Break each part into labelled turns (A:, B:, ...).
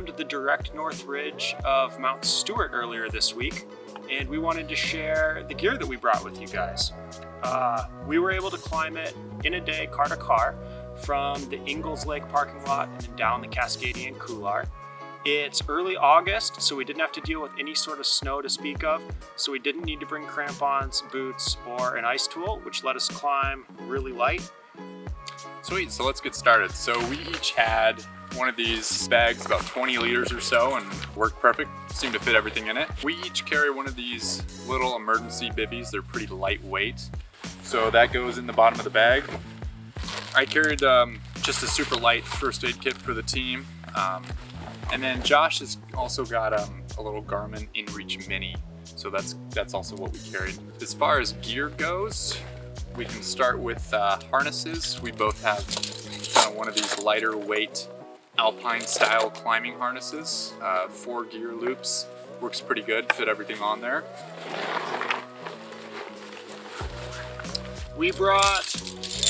A: climbed the direct north ridge of Mount Stuart earlier this week, and we wanted to share the gear that we brought with you guys. We were able to climb it in a day, car to car, from the Ingalls Lake parking lot and then down the Cascadian Couloir. It's early August, so we didn't have to deal with any sort of snow to speak of, so we didn't need to bring crampons, boots, or an ice tool, which let us climb really light.
B: Sweet, so let's get started. So we each had one of these bags, about 20 liters or so, and worked perfect, seemed to fit everything in it. We each carry one of these little emergency bivvies. They're pretty lightweight, so that goes in the bottom of the bag. I carried just a super light first aid kit for the team. And then Josh has also got a little Garmin InReach Mini, so that's also what we carried. As far as gear goes, we can start with harnesses. We both have one of these lighter weight alpine style climbing harnesses, 4 gear loops, works pretty good, fit everything on there.
A: We brought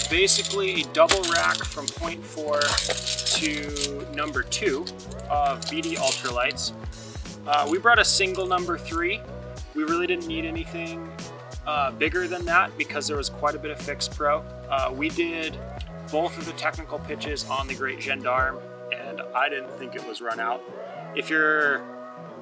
A: basically a double rack from 0.4 to number 2 of BD ultralights. We brought a single number 3. We really didn't need anything bigger than that because there was quite a bit of fixed pro. We did both of the technical pitches on the Great Gendarme, and I didn't think it was run out. If you're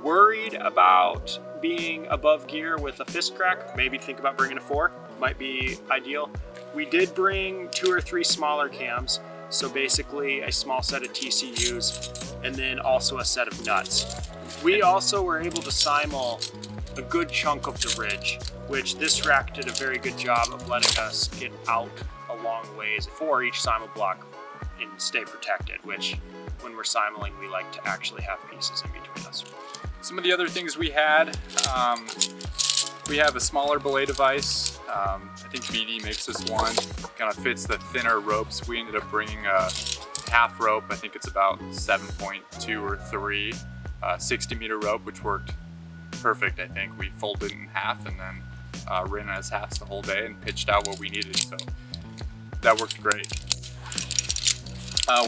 A: worried about being above gear with a fist crack, maybe think about bringing a 4. Might be ideal. We did bring 2 or 3 smaller cams, so basically a small set of TCUs and then also a set of nuts. We also were able to simul a good chunk of the ridge, which this rack did a very good job of letting us get out a long ways for each simul block and stay protected, which when we're simuling, we like to actually have pieces in between us.
B: Some of the other things we had, we have a smaller belay device. I think BD makes this one, kind of fits the thinner ropes. We ended up bringing a half rope, I think it's about 7.2 or 3, 60 meter rope, which worked perfect, I think. We folded it in half and then ran as halves the whole day and pitched out what we needed, so that worked great.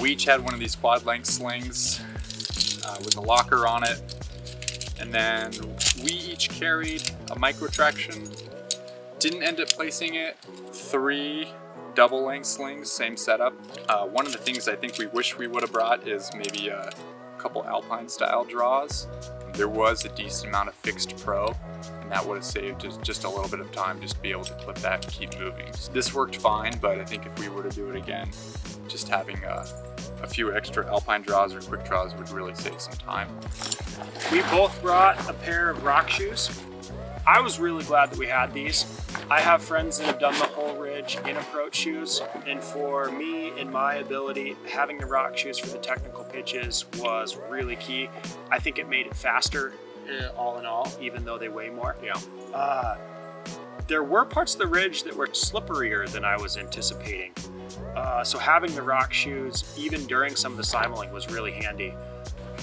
B: We each had one of these quad length slings with a locker on it, and then we each carried a micro traction. Didn't end up placing it. 3 double length slings, same setup. One of the things I think we wish we would have brought is maybe a couple alpine style draws. There was a decent amount of fixed pro, and that would have saved just a little bit of time just to be able to clip that and keep moving. This worked fine, but I think if we were to do it again, just having a few extra alpine draws or quick draws would really save some time.
A: We both brought a pair of rock shoes. I was really glad that we had these. I have friends that have done the whole ridge in approach shoes, and for me and my ability, having the rock shoes for the technical pitches was really key. I think it made it faster, all in all, even though they weigh more.
B: Yeah.
A: There were parts of the ridge that were slipperier than I was anticipating. So having the rock shoes, even during some of the simuling, was really handy.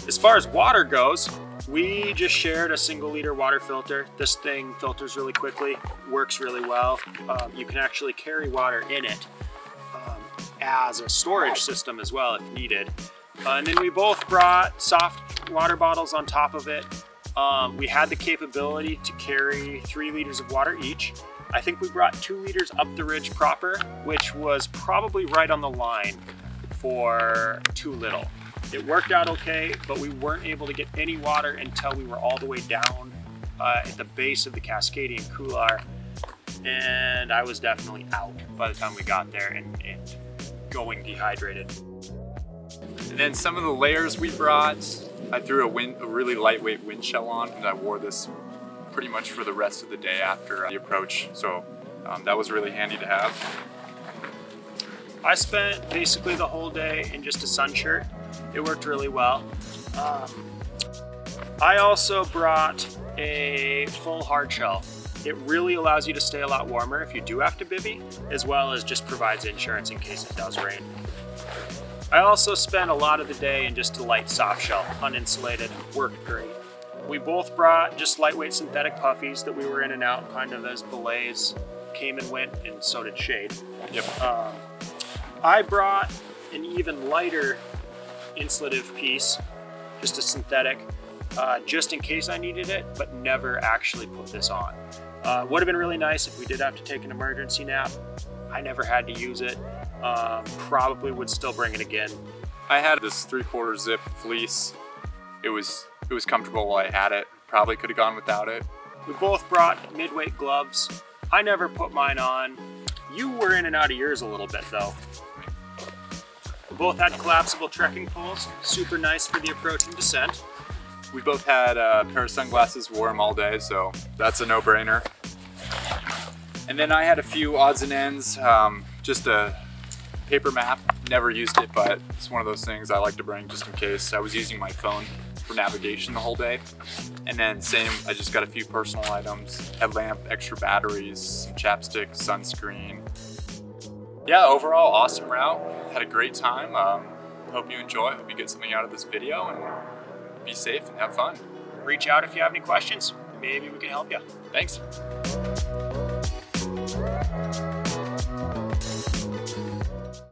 A: As far as water goes, we just shared a single liter water filter. This thing filters really quickly, works really well. You can actually carry water in it as a storage system as well if needed. And then we both brought soft water bottles on top of it. We had the capability to carry 3 liters of water each. I think we brought 2 liters up the ridge proper, which was probably right on the line for too little. It worked out okay, but we weren't able to get any water until we were all the way down at the base of the Cascadian Couloir, and I was definitely out by the time we got there and going dehydrated.
B: And then some of the layers we brought, I threw a really lightweight wind shell on, and I wore this pretty much for the rest of the day after the approach, so that was really handy to have.
A: I spent basically the whole day in just a sun shirt. It worked really well. I also brought a full hard shell. It really allows you to stay a lot warmer if you do have to bivvy, as well as just provides insurance in case it does rain. I also spent a lot of the day in just a light soft shell, uninsulated, worked great. We both brought just lightweight synthetic puffies that we were in and out kind of as belays came and went, and so did Shade.
B: Yep.
A: I brought an even lighter insulative piece just a synthetic, just in case I needed it, but never actually put this on. Would have been really nice if we did have to take an emergency nap. I never had to use it. Probably would still bring it again.
B: I had this 3/4 zip fleece. It was comfortable while I had it. Probably could have gone without it.
A: We both brought mid-weight gloves. I never put mine on. You were in and out of yours a little bit though. We both had collapsible trekking poles. Super nice for the approach and descent.
B: We both had a pair of sunglasses, wore them all day, so that's a no-brainer. And then I had a few odds and ends, just a paper map. Never used it, but it's one of those things I like to bring just in case. I was using my phone for navigation the whole day. And then same, I just got a few personal items, headlamp, extra batteries, some chapstick, sunscreen. Yeah, overall, awesome route. Had a great time. Hope you enjoy. Hope you get something out of this video, and be safe and have fun.
A: Reach out if you have any questions. Maybe we can help you.
B: Thanks.